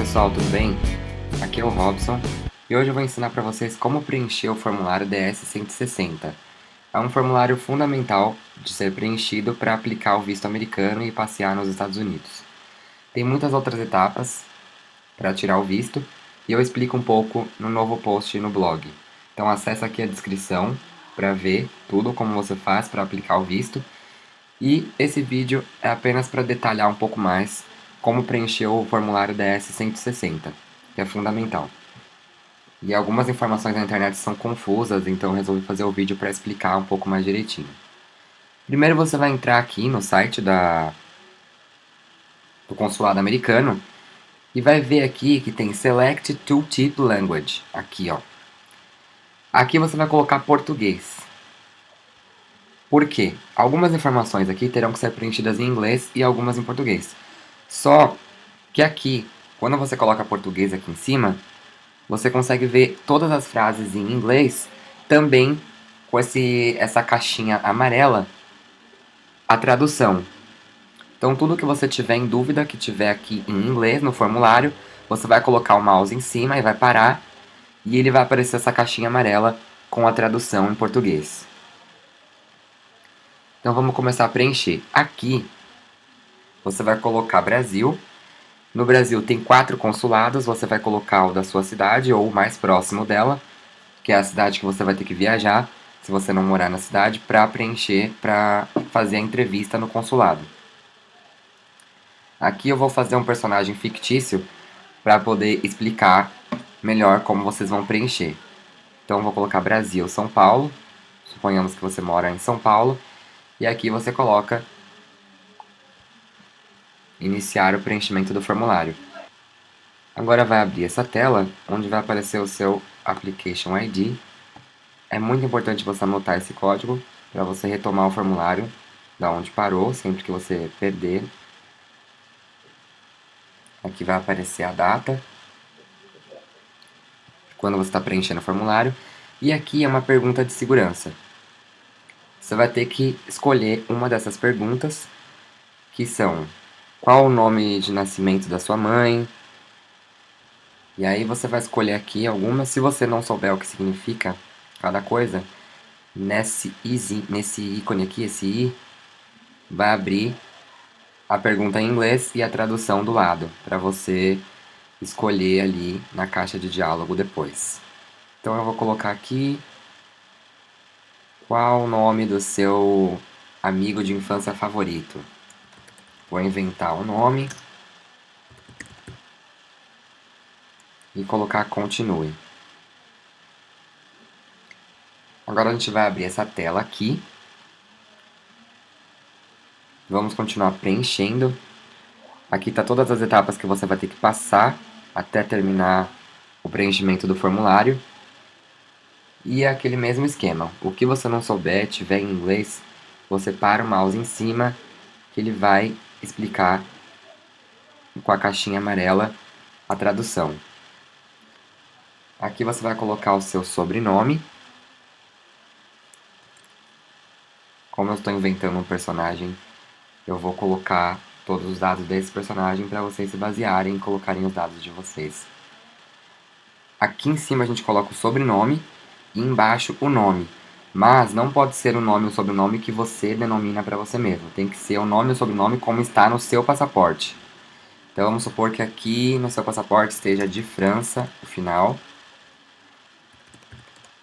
pessoal, tudo bem? Aqui é o Robson e hoje eu vou ensinar para vocês como preencher o formulário DS-160. É um formulário fundamental de ser preenchido para aplicar o visto americano e passear nos Estados Unidos. Tem muitas outras etapas para tirar o visto e eu explico um pouco no novo post no blog. Então acessa aqui a descrição para ver tudo como você faz para aplicar o visto. E esse vídeo é apenas para detalhar um pouco mais como preencher o formulário DS-160, que é fundamental. E algumas informações na internet são confusas, então eu resolvi fazer o vídeo para explicar um pouco mais direitinho. Primeiro você vai entrar aqui no site do consulado americano e vai ver aqui que tem Select Tooltip Language, aqui ó. Aqui você vai colocar português. Por quê? Algumas informações aqui terão que ser preenchidas em inglês e algumas em português. Só que aqui, quando você coloca português aqui em cima, você consegue ver todas as frases em inglês, também com essa caixinha amarela, a tradução. Então tudo que você tiver em dúvida, que tiver aqui em inglês no formulário, você vai colocar o mouse em cima e vai parar, e ele vai aparecer essa caixinha amarela com a tradução em português. Então vamos começar a preencher. Aqui, você vai colocar Brasil. No Brasil tem 4 consulados, você vai colocar o da sua cidade ou o mais próximo dela, que é a cidade que você vai ter que viajar, se você não morar na cidade, para preencher, para fazer a entrevista no consulado. Aqui eu vou fazer um personagem fictício para poder explicar melhor como vocês vão preencher. Então eu vou colocar Brasil, São Paulo, suponhamos que você mora em São Paulo, e aqui você coloca iniciar o preenchimento do formulário. Agora vai abrir essa tela, onde vai aparecer o seu Application ID. É muito importante você anotar esse código para você retomar o formulário da onde parou, sempre que você perder. Aqui vai aparecer a data, quando você está preenchendo o formulário. E aqui é uma pergunta de segurança. Você vai ter que escolher uma dessas perguntas, que são: qual o nome de nascimento da sua mãe? E aí você vai escolher aqui algumas. Se você não souber o que significa cada coisa, nesse ícone aqui, esse i, vai abrir a pergunta em inglês e a tradução do lado, para você escolher ali na caixa de diálogo depois. Então eu vou colocar aqui: qual o nome do seu amigo de infância favorito? Vou inventar o nome e colocar continue. Agora a gente vai abrir essa tela aqui. Vamos continuar preenchendo. Aqui está todas as etapas que você vai ter que passar até terminar o preenchimento do formulário. E é aquele mesmo esquema. O que você não souber, tiver em inglês, você para o mouse em cima, que ele vai explicar com a caixinha amarela a tradução. Aqui você vai colocar o seu sobrenome. Como eu estou inventando um personagem, eu vou colocar todos os dados desse personagem para vocês se basearem e colocarem os dados de vocês. Aqui em cima a gente coloca o sobrenome e embaixo o nome. Mas não pode ser o nome ou o sobrenome que você denomina para você mesmo. Tem que ser o nome e o sobrenome como está no seu passaporte. Então vamos supor que aqui no seu passaporte esteja de França, o final.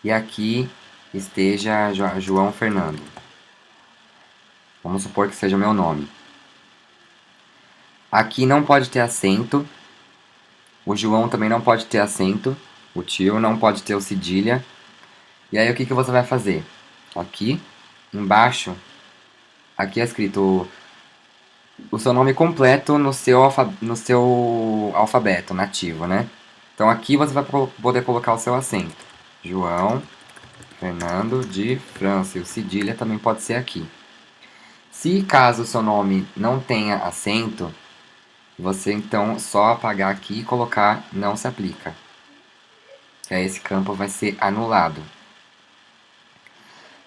E aqui esteja João Fernando. Vamos supor que seja o meu nome. Aqui não pode ter acento. O João também não pode ter acento. O tio não pode ter o cedilha. E aí o que você vai fazer? Aqui embaixo, aqui é escrito o seu nome completo no seu alfabeto nativo, né? Então aqui você vai poder colocar o seu acento. João Fernando de França. E o cedilha também pode ser aqui. Se caso o seu nome não tenha acento, você então só apagar aqui e colocar não se aplica. Que aí esse campo vai ser anulado.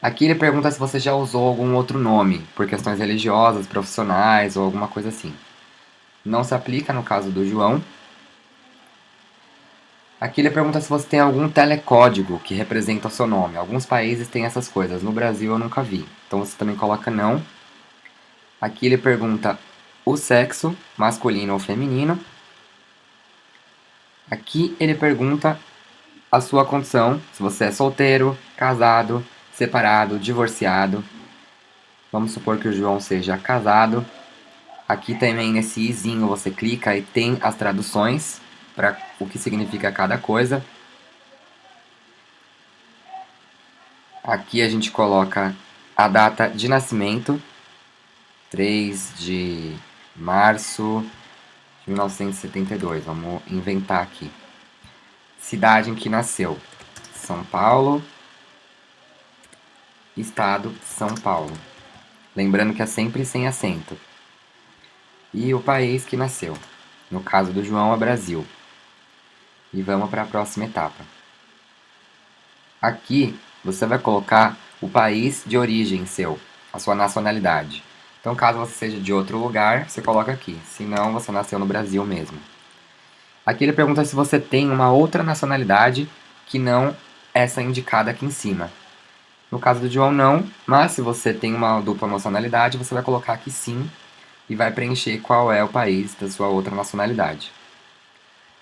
Aqui ele pergunta se você já usou algum outro nome, por questões religiosas, profissionais ou alguma coisa assim. Não se aplica no caso do João. Aqui ele pergunta se você tem algum telecódigo que representa o seu nome. Alguns países têm essas coisas, no Brasil eu nunca vi. Então você também coloca não. Aqui ele pergunta o sexo, masculino ou feminino. Aqui ele pergunta a sua condição, se você é solteiro, casado, separado, divorciado. Vamos supor que o João seja casado. Aqui também nesse izinho você clica e tem as traduções para o que significa cada coisa. Aqui a gente coloca a data de nascimento, 3 de março de 1972. Vamos inventar aqui. Cidade em que nasceu: São Paulo, estado São Paulo. Lembrando que é sempre sem acento. E o país que nasceu. No caso do João é Brasil. E vamos para a próxima etapa. Aqui você vai colocar o país de origem seu, a sua nacionalidade. Então, caso você seja de outro lugar, você coloca aqui. Se não, você nasceu no Brasil mesmo. Aqui ele pergunta se você tem uma outra nacionalidade que não essa indicada aqui em cima. No caso do João, não, mas se você tem uma dupla nacionalidade, você vai colocar aqui sim e vai preencher qual é o país da sua outra nacionalidade.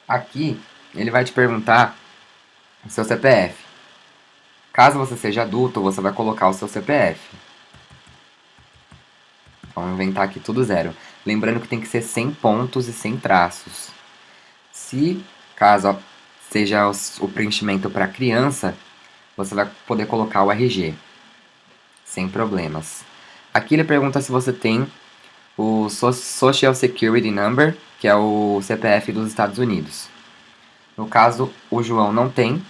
Aqui ele vai te perguntar o seu CPF. Caso você seja adulto, você vai colocar o seu CPF. Vamos inventar aqui tudo zero. Lembrando que tem que ser sem pontos e sem traços. Se caso seja o preenchimento para criança, você vai poder colocar o RG, sem problemas. Aqui ele pergunta se você tem o Social Security Number, que é o CPF dos Estados Unidos. No caso, o João não tem.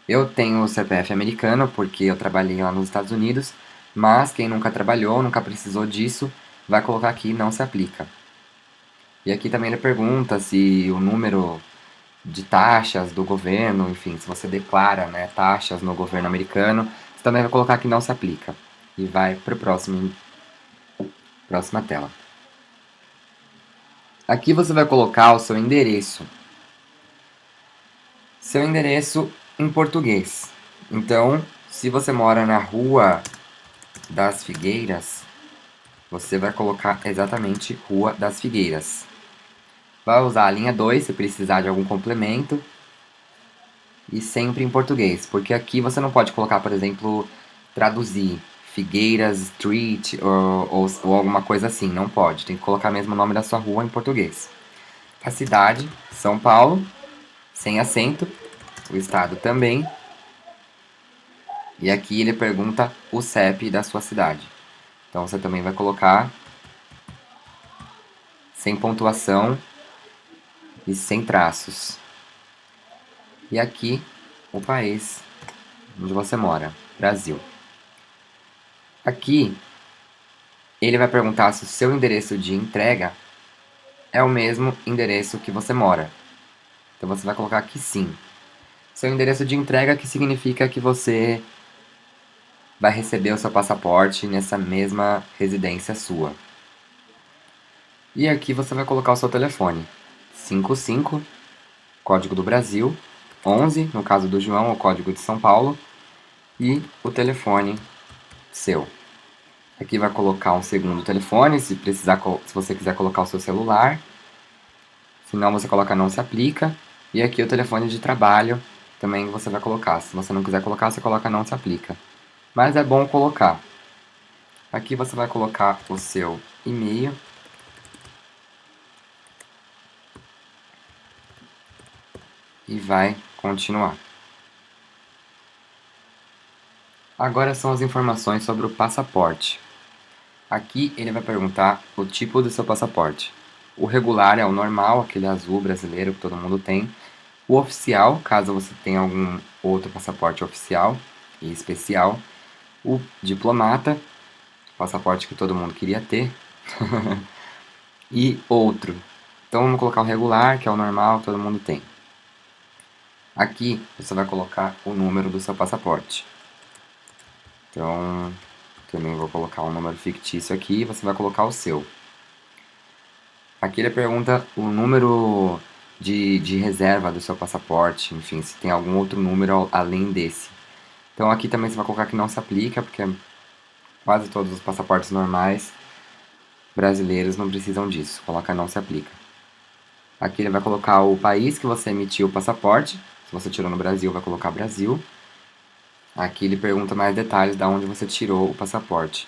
Eu tenho o CPF americano, porque eu trabalhei lá nos Estados Unidos, mas quem nunca trabalhou, nunca precisou disso, vai colocar aqui não se aplica. E aqui também ele pergunta se o número de taxas do governo, enfim, se você declara, né, taxas no governo americano, você também vai colocar que não se aplica. E vai para a próxima tela. Aqui você vai colocar o seu endereço. Seu endereço em português. Então, se você mora na Rua das Figueiras, você vai colocar exatamente Rua das Figueiras. Vai usar a linha 2 se precisar de algum complemento. E sempre em português, porque aqui você não pode colocar, por exemplo, traduzir Figueiras Street ou alguma coisa assim, não pode. Tem que colocar mesmo o nome da sua rua em português. A cidade, São Paulo, sem acento, o estado também. E aqui ele pergunta o CEP da sua cidade. Então você também vai colocar sem pontuação e sem traços. E aqui o país onde você mora, Brasil. Aqui ele vai perguntar se o seu endereço de entrega é o mesmo endereço que você mora. Então você vai colocar aqui sim. Seu endereço de entrega, que significa que você vai receber o seu passaporte nessa mesma residência sua. E aqui você vai colocar o seu telefone. 55, código do Brasil, 11, no caso do João, o código de São Paulo, e o telefone seu. Aqui vai colocar um segundo telefone, se você quiser colocar o seu celular. Se não, você coloca não se aplica. E aqui o telefone de trabalho também você vai colocar. Se você não quiser colocar, você coloca não se aplica. Mas é bom colocar. Aqui você vai colocar o seu e-mail. E vai continuar. Agora são as informações sobre o passaporte. Aqui ele vai perguntar o tipo do seu passaporte. O regular é o normal, aquele azul brasileiro que todo mundo tem. O oficial, caso você tenha algum outro passaporte oficial e especial. O diplomata, passaporte que todo mundo queria ter. E outro. Então vamos colocar o regular, que é o normal, todo mundo tem. Aqui você vai colocar o número do seu passaporte. Então, também vou colocar um número fictício aqui e você vai colocar o seu. Aqui ele pergunta o número de reserva do seu passaporte, enfim, se tem algum outro número além desse. Então aqui também você vai colocar que não se aplica, porque quase todos os passaportes normais brasileiros não precisam disso. Coloca não se aplica. Aqui ele vai colocar o país que você emitiu o passaporte. Se você tirou no Brasil, vai colocar Brasil. Aqui ele pergunta mais detalhes de onde você tirou o passaporte.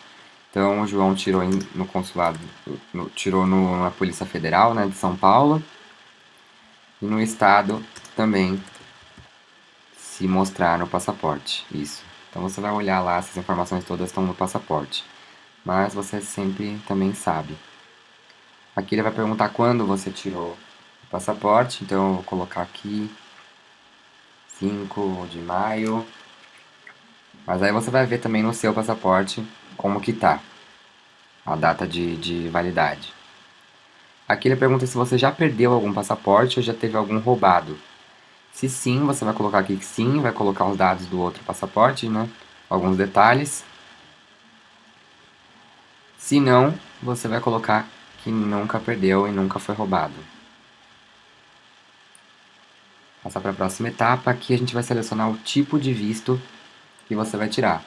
Então o João tirou no consulado, tirou na Polícia Federal, né, de São Paulo. E no estado também se mostrar no passaporte. Isso. Então você vai olhar lá, essas informações todas estão no passaporte. Mas você sempre também sabe. Aqui ele vai perguntar quando você tirou o passaporte. Então eu vou colocar aqui 5 de maio. Mas aí você vai ver também no seu passaporte como que tá a data de validade. Aqui ele pergunta se você já perdeu algum passaporte ou já teve algum roubado. Se sim, você vai colocar aqui que sim, vai colocar os dados do outro passaporte, né? Alguns detalhes. Se não, você vai colocar que nunca perdeu e nunca foi roubado. Passar para a próxima etapa, aqui a gente vai selecionar o tipo de visto que você vai tirar.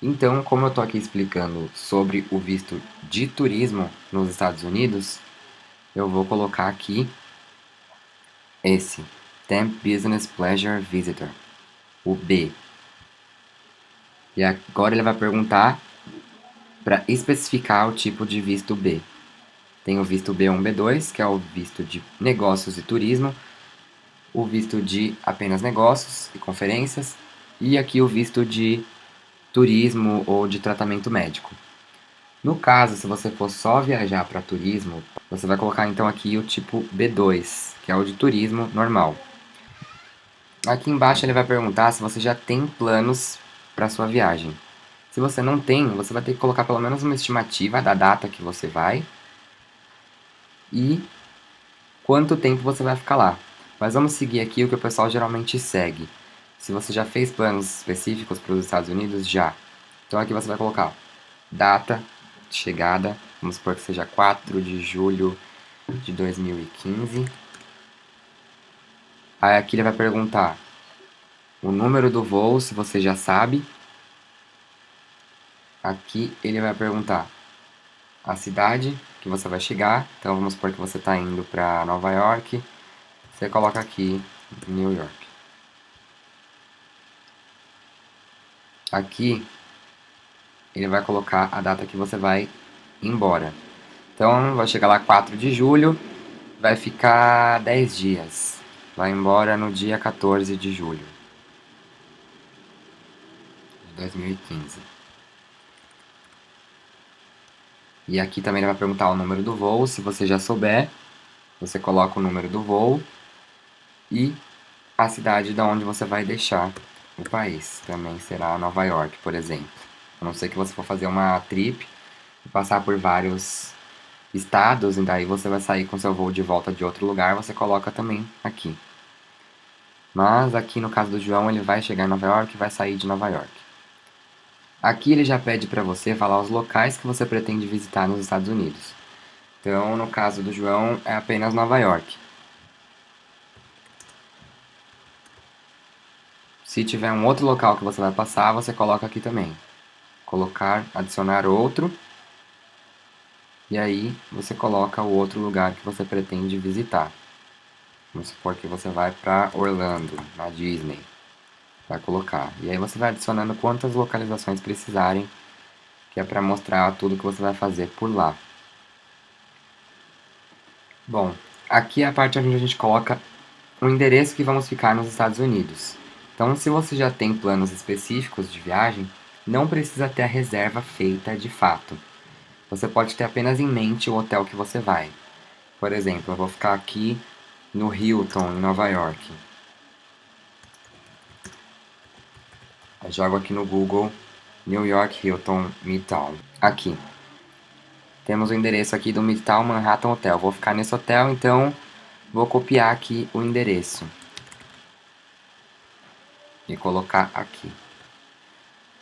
Então, como eu estou aqui explicando sobre o visto de turismo nos Estados Unidos, eu vou colocar aqui esse, Temp Business Pleasure Visitor, o B. E agora ele vai perguntar para especificar o tipo de visto B. Tem o visto B1, B2, que é o visto de negócios e turismo, o visto de apenas negócios e conferências, e aqui o visto de turismo ou de tratamento médico. No caso, se você for só viajar para turismo, você vai colocar então aqui o tipo B2, que é o de turismo normal. Aqui embaixo ele vai perguntar se você já tem planos para sua viagem. Se você não tem, você vai ter que colocar pelo menos uma estimativa da data que você vai e quanto tempo você vai ficar lá. Mas vamos seguir aqui o que o pessoal geralmente segue. Se você já fez planos específicos para os Estados Unidos, já. Então aqui você vai colocar data de chegada, vamos supor que seja 4 de julho de 2015. Aí aqui ele vai perguntar o número do voo, se você já sabe. Aqui ele vai perguntar a cidade que você vai chegar. Então vamos supor que você está indo para Nova York. Você coloca aqui New York. Aqui ele vai colocar a data que você vai embora. Então vai chegar lá 4 de julho, vai ficar 10 dias. Vai embora no dia 14 de julho de 2015. E aqui também ele vai perguntar o número do voo, se você já souber, você coloca o número do voo e a cidade da onde você vai deixar o país. Também será Nova York, por exemplo. A não ser que você for fazer uma trip e passar por vários estados, e daí você vai sair com seu voo de volta de outro lugar, você coloca também aqui. Mas aqui no caso do João, ele vai chegar em Nova York e vai sair de Nova York. Aqui ele já pede para você falar os locais que você pretende visitar nos Estados Unidos. Então, no caso do João, é apenas Nova York. Se tiver um outro local que você vai passar, você coloca aqui também. Colocar, adicionar outro. E aí você coloca o outro lugar que você pretende visitar. Vamos supor que você vai para Orlando, na Disney. Vai colocar. E aí você vai adicionando quantas localizações precisarem, que é para mostrar tudo que você vai fazer por lá. Bom, aqui é a parte onde a gente coloca o endereço que vamos ficar nos Estados Unidos. Então, se você já tem planos específicos de viagem, não precisa ter a reserva feita de fato. Você pode ter apenas em mente o hotel que você vai. Por exemplo, eu vou ficar aqui no Hilton, em Nova York. Eu jogo aqui no Google New York Hilton Midtown. Aqui. Temos o endereço aqui do Midtown Manhattan Hotel. Vou ficar nesse hotel, então vou copiar aqui o endereço e colocar aqui.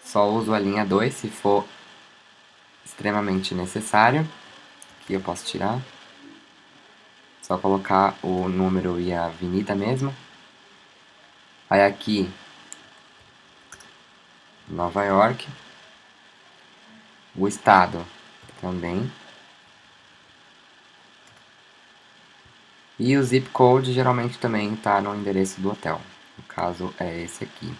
Só uso a linha 2 se for extremamente necessário. Aqui eu posso tirar. Só colocar o número e a avenida mesmo. Aí aqui, Nova York. O estado também. E o zip code geralmente também está no endereço do hotel. No caso é esse aqui.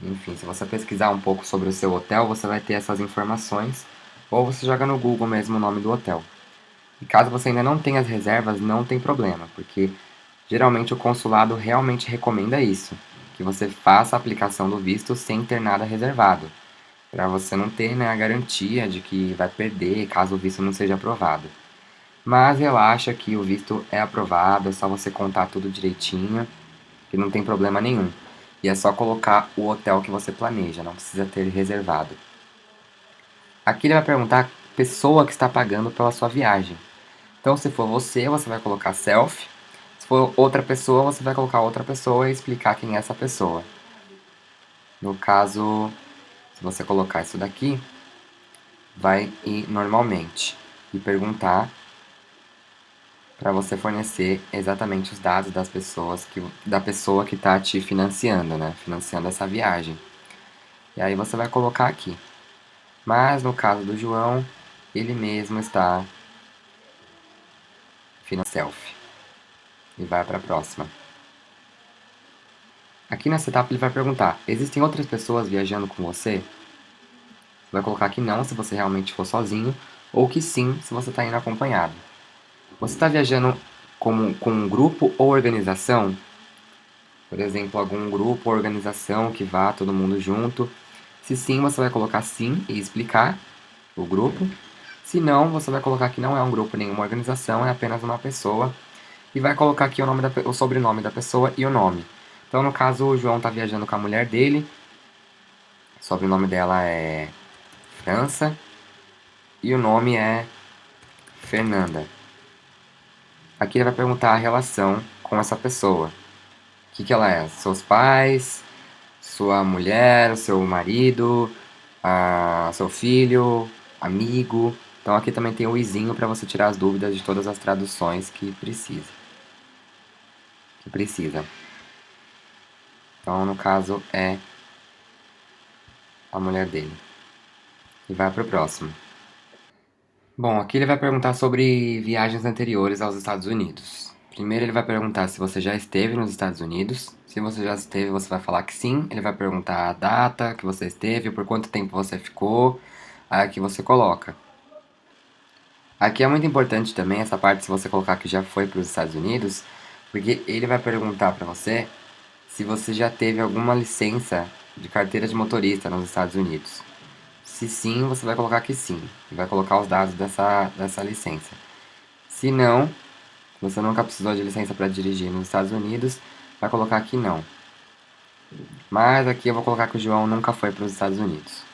Enfim, se você pesquisar um pouco sobre o seu hotel, você vai ter essas informações. Ou você joga no Google mesmo o nome do hotel. E caso você ainda não tenha as reservas, não tem problema, porque geralmente o consulado realmente recomenda isso, que você faça a aplicação do visto sem ter nada reservado, para você não ter, né, a garantia de que vai perder caso o visto não seja aprovado. Mas relaxa que o visto é aprovado, é só você contar tudo direitinho, que não tem problema nenhum. E é só colocar o hotel que você planeja, não precisa ter reservado. Aqui ele vai perguntar a pessoa que está pagando pela sua viagem. Então, se for você, você vai colocar self. Se for outra pessoa, você vai colocar outra pessoa e explicar quem é essa pessoa. No caso, se você colocar isso daqui, vai ir normalmente e perguntar para você fornecer exatamente os dados da pessoa que está te financiando, né? Financiando essa viagem. E aí você vai colocar aqui. Mas no caso do João, ele mesmo está financiando self. E vai para a próxima. Aqui nessa etapa ele vai perguntar: existem outras pessoas viajando com você? Você vai colocar que não se você realmente for sozinho, ou que sim se você está indo acompanhado. Você está viajando com um grupo ou organização? Por exemplo, algum grupo ou organização que vá todo mundo junto. Se sim, você vai colocar sim e explicar o grupo. Se não, você vai colocar que não é um grupo, nenhuma organização, é apenas uma pessoa. E vai colocar aqui o sobrenome da pessoa e o nome. Então, no caso, o João está viajando com a mulher dele. O sobrenome dela é França e o nome é Fernanda. Aqui ele vai perguntar a relação com essa pessoa. O que ela é? Seus pais, sua mulher, seu marido, seu filho, amigo. Então aqui também tem o izinho para você tirar as dúvidas de todas as traduções que precisa. Então no caso é a mulher dele. E vai para o próximo. Bom, aqui ele vai perguntar sobre viagens anteriores aos Estados Unidos. Primeiro ele vai perguntar se você já esteve nos Estados Unidos. Se você já esteve, você vai falar que sim. Ele vai perguntar a data que você esteve, por quanto tempo você ficou. Aí aqui você coloca. Aqui é muito importante também essa parte se você colocar que já foi para os Estados Unidos, porque ele vai perguntar para você se você já teve alguma licença de carteira de motorista nos Estados Unidos. Se sim, você vai colocar que sim, e vai colocar os dados dessa licença. Se não, você nunca precisou de licença para dirigir nos Estados Unidos, vai colocar que não. Mas aqui eu vou colocar que o João nunca foi para os Estados Unidos.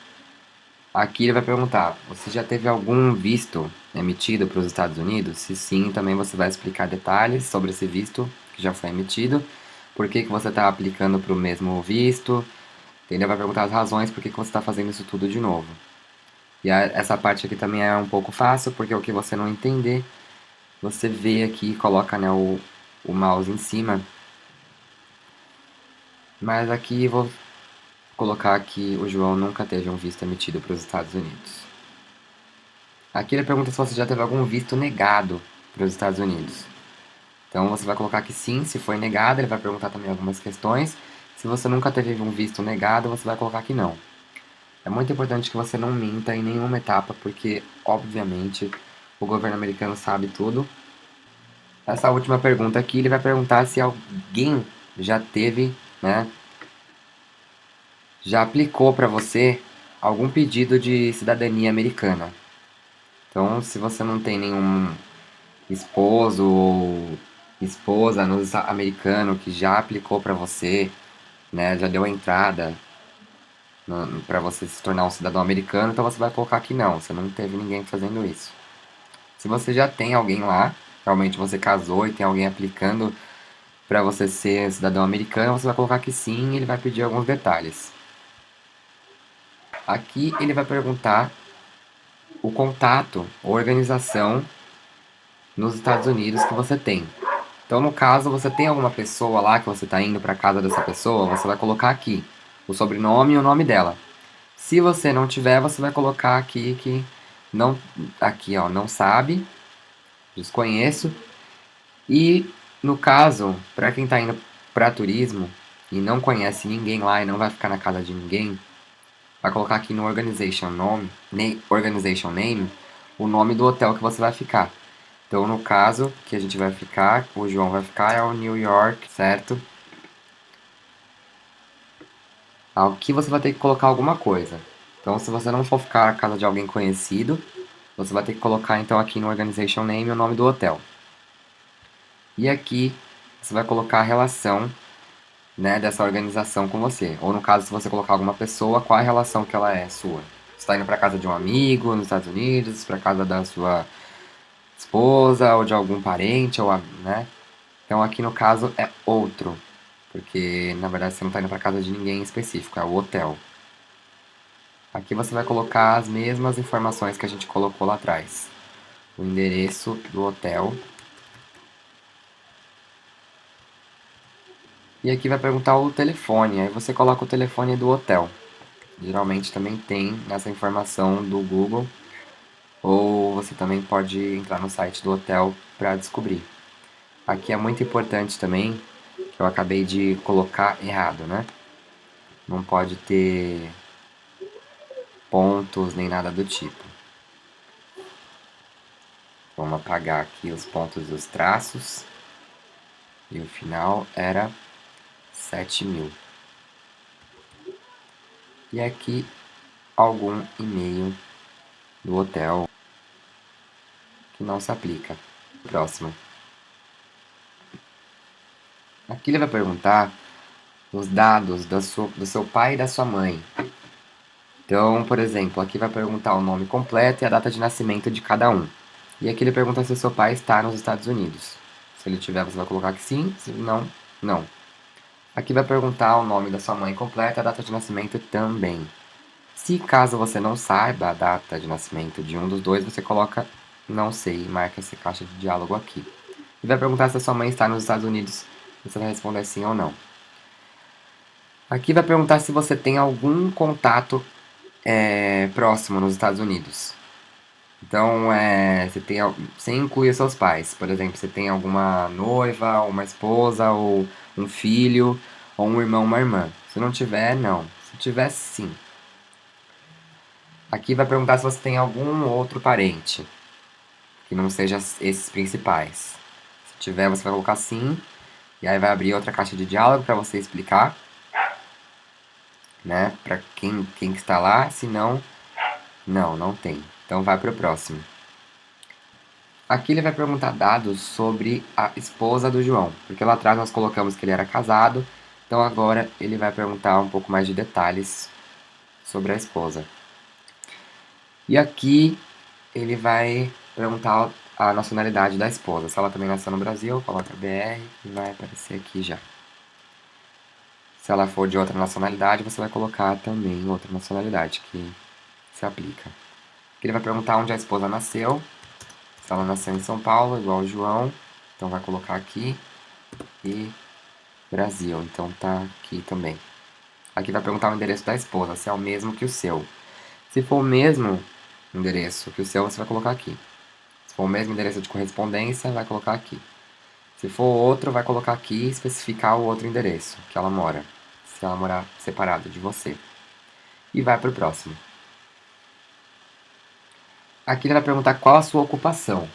Aqui ele vai perguntar: você já teve algum visto emitido para os Estados Unidos? Se sim, também você vai explicar detalhes sobre esse visto que já foi emitido, por que você está aplicando para o mesmo visto, entendeu? Vai perguntar as razões por que você está fazendo isso tudo de novo. E essa parte aqui também é um pouco fácil, porque o que você não entender, você vê aqui e coloca, né, o mouse em cima. Mas aqui vou colocar que o João nunca teve um visto emitido para os Estados Unidos. Aqui ele pergunta se você já teve algum visto negado para os Estados Unidos. Então você vai colocar que sim, se foi negado, ele vai perguntar também algumas questões. Se você nunca teve um visto negado, você vai colocar que não. É muito importante que você não minta em nenhuma etapa, porque, obviamente, o governo americano sabe tudo. Essa última pergunta aqui, ele vai perguntar se alguém já teve, né, já aplicou para você algum pedido de cidadania americana. Então, se você não tem nenhum esposo ou esposa americano que já aplicou para você, né, já deu a entrada para você se tornar um cidadão americano, então você vai colocar que não, você não teve ninguém fazendo isso. Se você já tem alguém lá, realmente você casou e tem alguém aplicando para você ser cidadão americano, você vai colocar que sim, e ele vai pedir alguns detalhes. Aqui ele vai perguntar o contato, organização nos Estados Unidos que você tem. Então, no caso, você tem alguma pessoa lá que você está indo para casa dessa pessoa, você vai colocar aqui o sobrenome e o nome dela. Se você não tiver, você vai colocar aqui que não, aqui ó, não sabe, desconheço. E no caso, para quem está indo para turismo e não conhece ninguém lá e não vai ficar na casa de ninguém, vai colocar aqui no organization name o nome do hotel que você vai ficar. Então, no caso que a gente vai ficar, o João vai ficar é o New York, certo? Aqui você vai ter que colocar alguma coisa. Então, se você não for ficar na casa de alguém conhecido, você vai ter que colocar então aqui no organization name o nome do hotel. E aqui você vai colocar a relação, né, dessa organização com você. Ou no caso, se você colocar alguma pessoa, qual a relação que ela é sua. Você está indo para casa de um amigo nos Estados Unidos, para casa da sua esposa ou de algum parente, ou né? Então aqui no caso é outro, porque na verdade você não está indo para casa de ninguém em específico, é o hotel. Aqui você vai colocar as mesmas informações que a gente colocou lá atrás. O endereço do hotel. E aqui vai perguntar o telefone, aí você coloca o telefone do hotel. Geralmente também tem nessa informação do Google, ou você também pode entrar no site do hotel para descobrir. Aqui é muito importante também, que eu acabei de colocar errado, né? Não pode ter pontos nem nada do tipo. Vamos apagar aqui os pontos dos traços. E o final era 7.000. E aqui algum e-mail do hotel que não se aplica. Próximo. Aqui ele vai perguntar os dados do seu pai e da sua mãe. Então, por exemplo, aqui vai perguntar o nome completo e a data de nascimento de cada um. E aqui ele pergunta se o seu pai está nos Estados Unidos. Se ele tiver, você vai colocar que sim, se não, não. Aqui vai perguntar o nome da sua mãe completa e a data de nascimento também. Se caso você não saiba a data de nascimento de um dos dois, você coloca não sei e marca essa caixa de diálogo aqui. E vai perguntar se a sua mãe está nos Estados Unidos. Você vai responder sim ou não. Aqui vai perguntar se você tem algum contato próximo nos Estados Unidos. Então, você inclui os seus pais. Por exemplo, você tem alguma noiva, uma esposa, ou um filho, ou um irmão, uma irmã. Se não tiver, não. Se tiver, sim. Aqui vai perguntar se você tem algum outro parente, que não seja esses principais. Se tiver, você vai colocar sim. E aí vai abrir outra caixa de diálogo para você explicar, né? Para quem que está lá. Se não, não tem. Então vai para o próximo. Aqui ele vai perguntar dados sobre a esposa do João, porque lá atrás nós colocamos que ele era casado, então agora ele vai perguntar um pouco mais de detalhes sobre a esposa. E aqui ele vai perguntar a nacionalidade da esposa. Se ela também nasceu no Brasil, coloca BR e vai aparecer aqui já. Se ela for de outra nacionalidade, você vai colocar também outra nacionalidade que se aplica. Aqui ele vai perguntar onde a esposa nasceu. Se ela nasceu em São Paulo, igual o João, então vai colocar aqui. E Brasil, então tá aqui também. Aqui vai perguntar o endereço da esposa, se é o mesmo que o seu. Se for o mesmo endereço que o seu, você vai colocar aqui. Se for o mesmo endereço de correspondência, vai colocar aqui. Se for outro, vai colocar aqui e especificar o outro endereço que ela mora. Se ela morar separada de você. E vai para o próximo. Aqui ele vai perguntar qual a sua ocupação.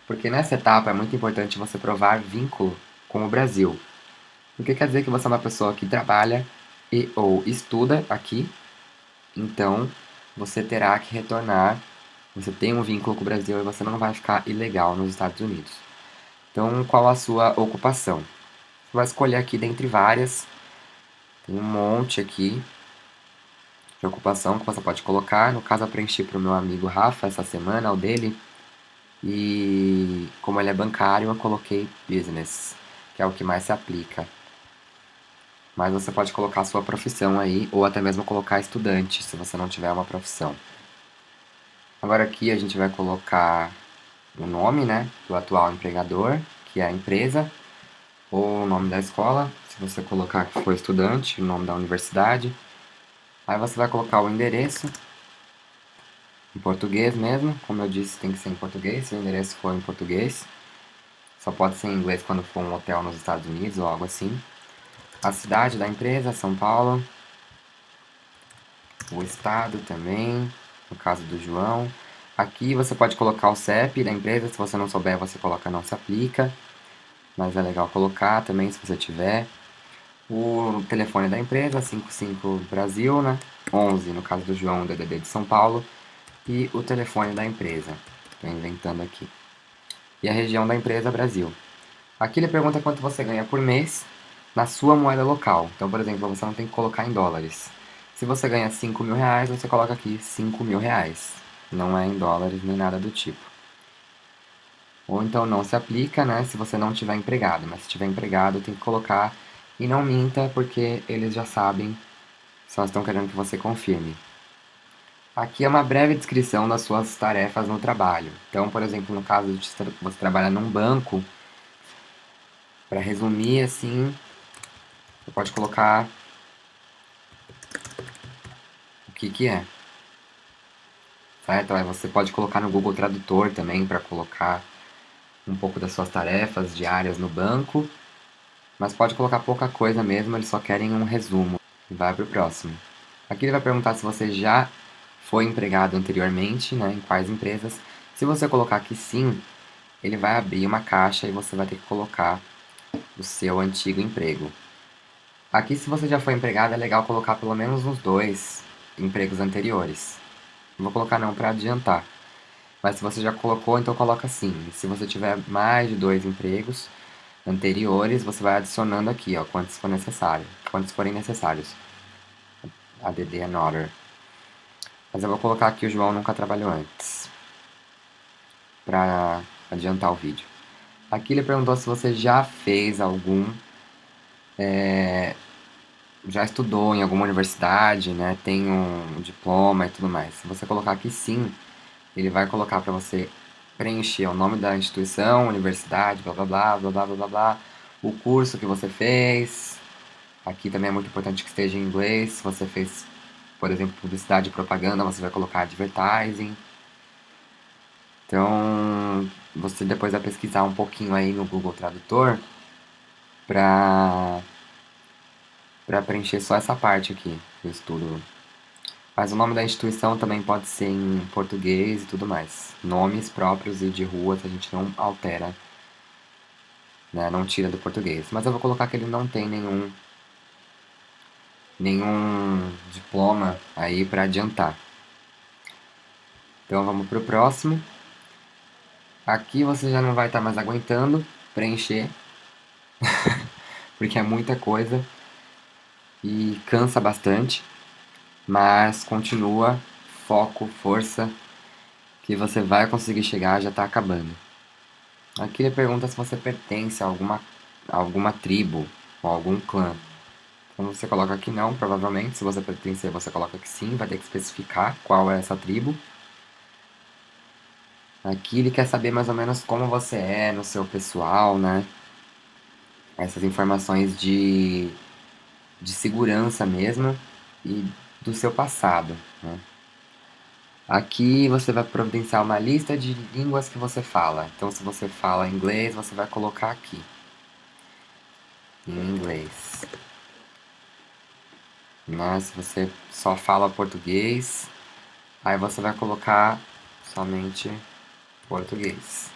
Porque nessa etapa é muito importante você provar vínculo com o Brasil. Porque quer dizer que você é uma pessoa que trabalha e ou estuda aqui, então você terá que retornar. Você tem um vínculo com o Brasil e você não vai ficar ilegal nos Estados Unidos. Então, qual a sua ocupação? Você vai escolher aqui dentre várias. Tem um monte aqui de ocupação que você pode colocar. No caso, eu preenchi para o meu amigo Rafa essa semana, o dele. E como ele é bancário, eu coloquei business, que é o que mais se aplica. Mas você pode colocar a sua profissão aí, ou até mesmo colocar estudante, se você não tiver uma profissão. Agora aqui a gente vai colocar o nome, né, do atual empregador, que é a empresa, ou o nome da escola, se você colocar que foi estudante, o nome da universidade. Aí você vai colocar o endereço, em português mesmo, como eu disse, tem que ser em português, se o endereço for em português. Só pode ser em inglês quando for um hotel nos Estados Unidos ou algo assim. A cidade da empresa, São Paulo. O estado também, no caso do João. Aqui você pode colocar o CEP da empresa, se você não souber, você coloca não se aplica. Mas é legal colocar também, se você tiver. O telefone da empresa, 55 Brasil, né? 11, no caso do João, DDD de São Paulo. E o telefone da empresa. Estou inventando aqui. E a região da empresa, Brasil. Aqui ele pergunta quanto você ganha por mês na sua moeda local. Então, por exemplo, você não tem que colocar em dólares. Se você ganha 5 mil reais, você coloca aqui 5 mil reais. Não é em dólares nem nada do tipo. Ou então não se aplica, né, se você não tiver empregado. Mas se tiver empregado, tem que colocar. E não minta, porque eles já sabem, só estão querendo que você confirme. Aqui é uma breve descrição das suas tarefas no trabalho. Então, por exemplo, no caso de você trabalhar num banco, para resumir assim, você pode colocar o que que é, certo? Aí você pode colocar no Google Tradutor também para colocar um pouco das suas tarefas diárias no banco, mas pode colocar pouca coisa mesmo, eles só querem um resumo. Vai para o próximo. Aqui ele vai perguntar se você já foi empregado anteriormente, né, em quais empresas. Se você colocar que sim, ele vai abrir uma caixa e você vai ter que colocar o seu antigo emprego. Aqui, se você já foi empregado, é legal colocar pelo menos uns 2 empregos anteriores. Não vou colocar não para adiantar. Mas se você já colocou, então coloca sim. E se você tiver mais de 2 empregos anteriores, você vai adicionando aqui, ó, quantos for necessário, quantos forem necessários. ADD Another. Mas eu vou colocar aqui o João nunca trabalhou antes, para adiantar o vídeo. Aqui ele perguntou se você já fez já estudou em alguma universidade, né? Tem um diploma e tudo mais. Se você colocar aqui sim, ele vai colocar para você preencher o nome da instituição, universidade, blá blá blá, blá blá blá blá blá, o curso que você fez. Aqui também é muito importante que esteja em inglês. Se você fez, por exemplo, publicidade e propaganda, você vai colocar advertising. Então, você depois vai pesquisar um pouquinho aí no Google Tradutor para preencher só essa parte aqui do estudo. Mas o nome da instituição também pode ser em português e tudo mais. Nomes próprios e de ruas a gente não altera, né? Não tira do português. Mas eu vou colocar que ele não tem nenhum diploma aí para adiantar. Então vamos para o próximo. Aqui você já não vai estar mais aguentando preencher, porque é muita coisa e cansa bastante. Mas continua, foco, força, que você vai conseguir chegar, já está acabando. Aqui ele pergunta se você pertence a alguma tribo ou algum clã. Então você coloca que não, provavelmente. Se você pertencer, você coloca que sim, vai ter que especificar qual é essa tribo. Aqui ele quer saber mais ou menos como você é no seu pessoal, né? Essas informações de segurança mesmo e do seu passado, né? Aqui você vai providenciar uma lista de línguas que você fala. Então, se você fala inglês, você vai colocar aqui, em inglês. Né? Se você só fala português, aí você vai colocar somente português.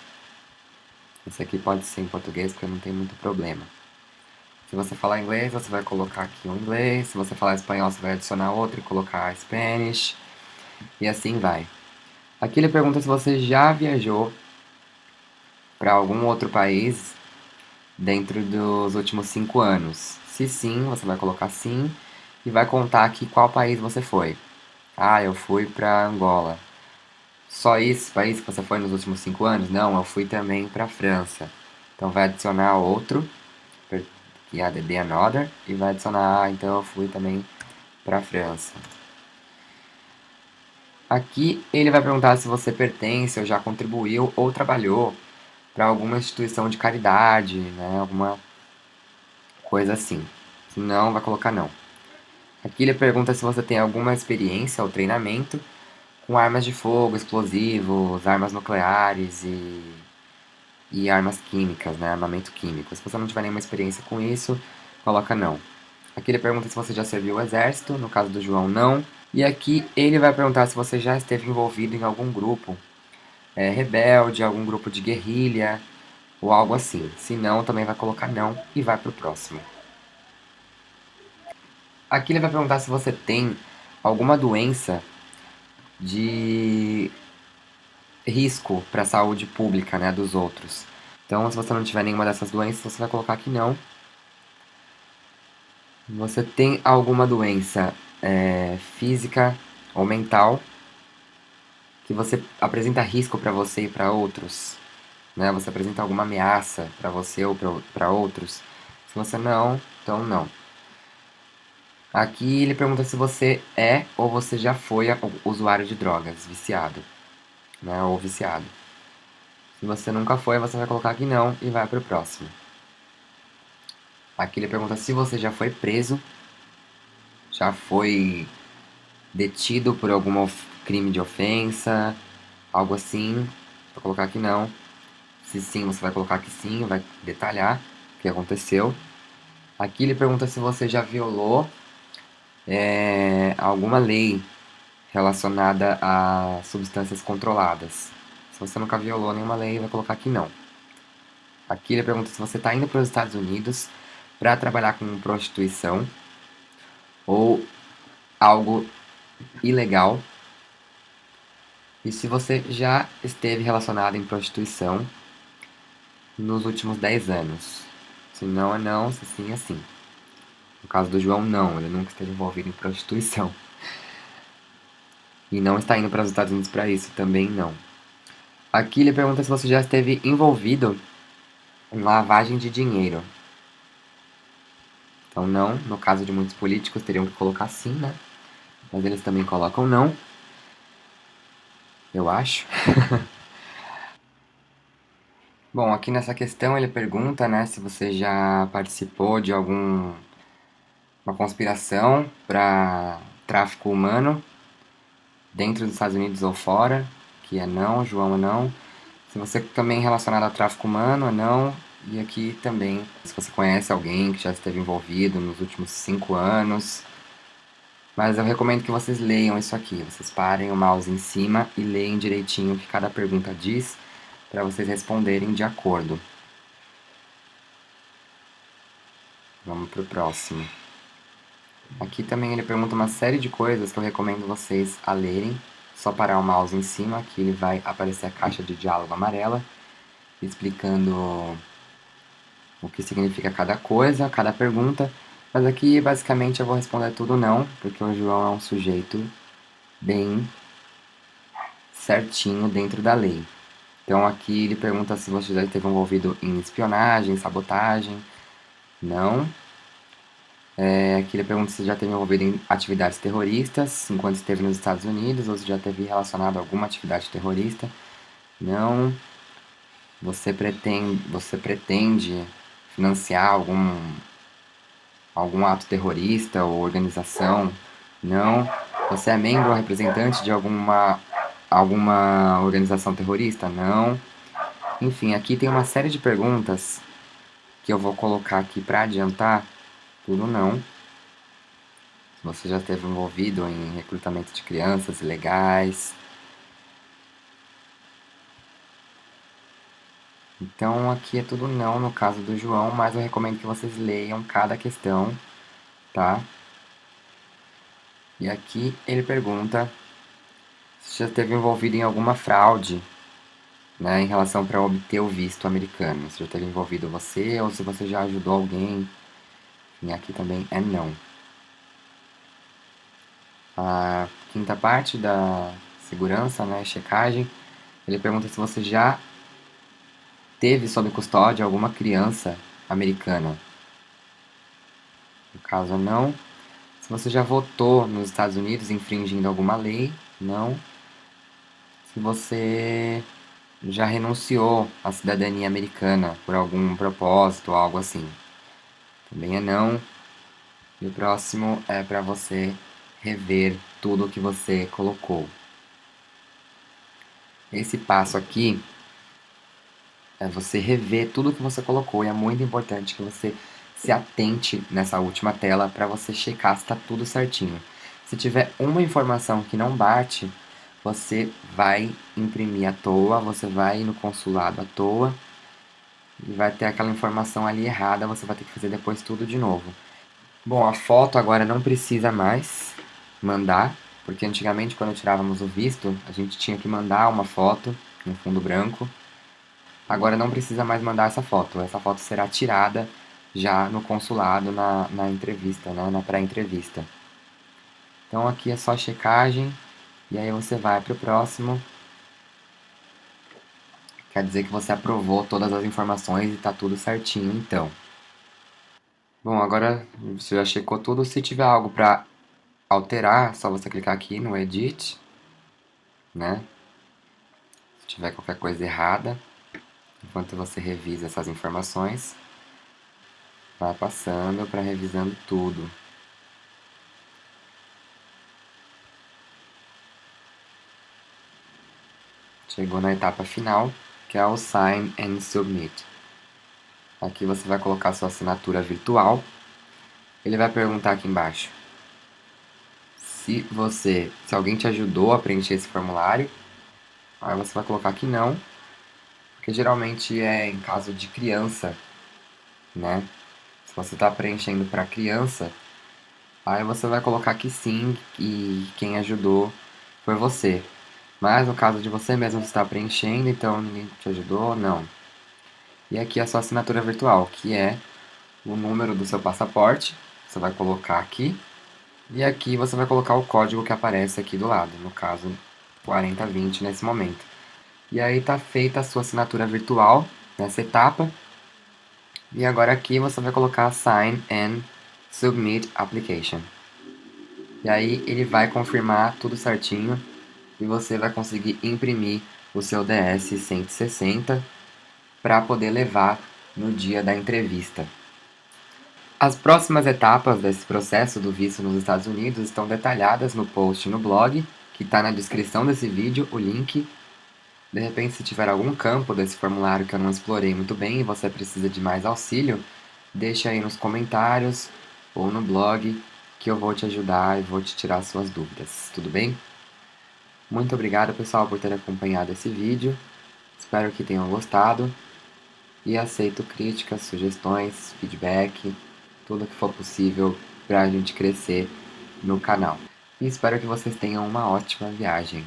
Esse aqui pode ser em português porque não tem muito problema. Se você falar inglês, você vai colocar aqui um inglês. Se você falar espanhol, você vai adicionar outro e colocar Spanish. E assim vai. Aqui ele pergunta se você já viajou para algum outro país dentro dos últimos 5 anos. Se sim, você vai colocar sim e vai contar aqui qual país você foi. Ah, eu fui para Angola. Só esse país que você foi nos últimos 5 anos? Não, eu fui também para França. Então vai adicionar outro, que é ADD Another, e vai adicionar, então eu fui também para França. Aqui ele vai perguntar se você pertence ou já contribuiu ou trabalhou para alguma instituição de caridade, né? Alguma coisa assim. Se não, vai colocar não. Aqui ele pergunta se você tem alguma experiência ou treinamento com armas de fogo, explosivos, armas nucleares e armas químicas, né? Armamento químico. Se você não tiver nenhuma experiência com isso, coloca não. Aqui ele pergunta se você já serviu o exército, no caso do João, não. E aqui ele vai perguntar se você já esteve envolvido em algum grupo rebelde, algum grupo de guerrilha ou algo assim. Se não, também vai colocar não e vai pro próximo. Aqui ele vai perguntar se você tem alguma doença de risco para a saúde pública, né, dos outros. Então, se você não tiver nenhuma dessas doenças, você vai colocar que não. Você tem alguma doença física ou mental que você apresenta risco para você e para outros, né? Você apresenta alguma ameaça para você ou para outros. Se você não, então não. Aqui ele pergunta se você é ou você já foi usuário de drogas, viciado, né? Ou viciado. Se você nunca foi, você vai colocar que não e vai para o próximo. Aqui ele pergunta se você já foi preso, já foi detido por algum crime de ofensa, algo assim. Vou colocar que não. Se sim, você vai colocar que sim, vai detalhar o que aconteceu. Aqui ele pergunta se você já violou alguma lei relacionada a substâncias controladas. Se você nunca violou nenhuma lei, vai colocar que não. Aqui ele pergunta se você está indo para os Estados Unidos para trabalhar com prostituição ou algo ilegal. E se você já esteve relacionado em prostituição nos últimos 10 anos. Se não é não, se sim é sim. No caso do João, não, ele nunca esteve envolvido em prostituição. E não está indo para os Estados Unidos para isso, também não. Aqui ele pergunta se você já esteve envolvido em lavagem de dinheiro. Então não, no caso de muitos políticos teriam que colocar sim, né? Mas eles também colocam não, eu acho. Bom, aqui nessa questão ele pergunta, né, se você já participou de alguma conspiração para tráfico humano dentro dos Estados Unidos ou fora, que é não, João é não. Se você também é relacionado a tráfico humano, é não. E aqui também, se você conhece alguém que já esteve envolvido nos últimos 5 anos. Mas eu recomendo que vocês leiam isso aqui. Vocês parem o mouse em cima e leem direitinho o que cada pergunta diz para vocês responderem de acordo. Vamos pro próximo. Aqui também ele pergunta uma série de coisas que eu recomendo vocês a lerem. Só parar o mouse em cima, que ele vai aparecer a caixa de diálogo amarela, explicando o que significa cada coisa, cada pergunta. Mas aqui basicamente eu vou responder tudo não, porque o João é um sujeito bem certinho dentro da lei. Então aqui ele pergunta se você já esteve envolvido em espionagem, sabotagem. Não. Aqui ele pergunta se já esteve envolvido em atividades terroristas enquanto esteve nos Estados Unidos ou se já esteve relacionado a alguma atividade terrorista. Não. Você pretende financiar algum ato terrorista ou organização? Não. Você é membro ou representante de alguma organização terrorista? Não. Enfim, aqui tem uma série de perguntas que eu vou colocar aqui para adiantar. Tudo não. Você já esteve envolvido em recrutamento de crianças ilegais? Então aqui é tudo não no caso do João, mas eu recomendo que vocês leiam cada questão, tá? E aqui ele pergunta se já esteve envolvido em alguma fraude, né, em relação para obter o visto americano. Se já esteve envolvido você ou se você já ajudou alguém. E aqui também é não. A quinta parte da segurança, né, checagem, ele pergunta se você já teve sob custódia alguma criança americana. No caso, não. Se você já votou nos Estados Unidos infringindo alguma lei, não. que você já renunciou à cidadania americana por algum propósito ou algo assim. Também é não. E o próximo é para você rever tudo o que você colocou. Esse passo aqui é você rever tudo o que você colocou e é muito importante que você se atente nessa última tela para você checar se está tudo certinho. Se tiver uma informação que não bate, você vai imprimir à toa, você vai no consulado à toa e vai ter aquela informação ali errada, você vai ter que fazer depois tudo de novo. Bom, a foto agora não precisa mais mandar, porque antigamente quando tirávamos o visto, a gente tinha que mandar uma foto no fundo branco. Agora não precisa mais mandar essa foto será tirada já no consulado na entrevista, né, na pré-entrevista. Então aqui é só checagem, e aí você vai para o próximo. Quer dizer que você aprovou todas as informações e está tudo certinho, então. Bom, agora você já checou tudo. Se tiver algo para alterar, é só você clicar aqui no Edit, né? Se tiver qualquer coisa errada, enquanto você revisa essas informações, vai passando para revisando tudo. Chegou na etapa final, que é o Sign and Submit. Aqui você vai colocar sua assinatura virtual. Ele vai perguntar aqui embaixo se alguém te ajudou a preencher esse formulário. Aí você vai colocar que não, porque geralmente é em caso de criança, né? Se você está preenchendo para criança, aí você vai colocar que sim e quem ajudou foi você. Mas no caso de você mesmo estar preenchendo, então ninguém te ajudou, não. E aqui é a sua assinatura virtual, que é o número do seu passaporte, você vai colocar aqui. E aqui você vai colocar o código que aparece aqui do lado, no caso 4020 nesse momento. E aí está feita a sua assinatura virtual nessa etapa. E agora aqui você vai colocar Sign and Submit Application. E aí ele vai confirmar tudo certinho e você vai conseguir imprimir o seu DS 160 para poder levar no dia da entrevista. As próximas etapas desse processo do visto nos Estados Unidos estão detalhadas no post no blog, que está na descrição desse vídeo, o link. De repente, se tiver algum campo desse formulário que eu não explorei muito bem e você precisa de mais auxílio, deixa aí nos comentários ou no blog que eu vou te ajudar e vou te tirar suas dúvidas, tudo bem? Muito obrigado, pessoal, por ter acompanhado esse vídeo. Espero que tenham gostado e aceito críticas, sugestões, feedback, tudo que for possível para a gente crescer no canal. E espero que vocês tenham uma ótima viagem.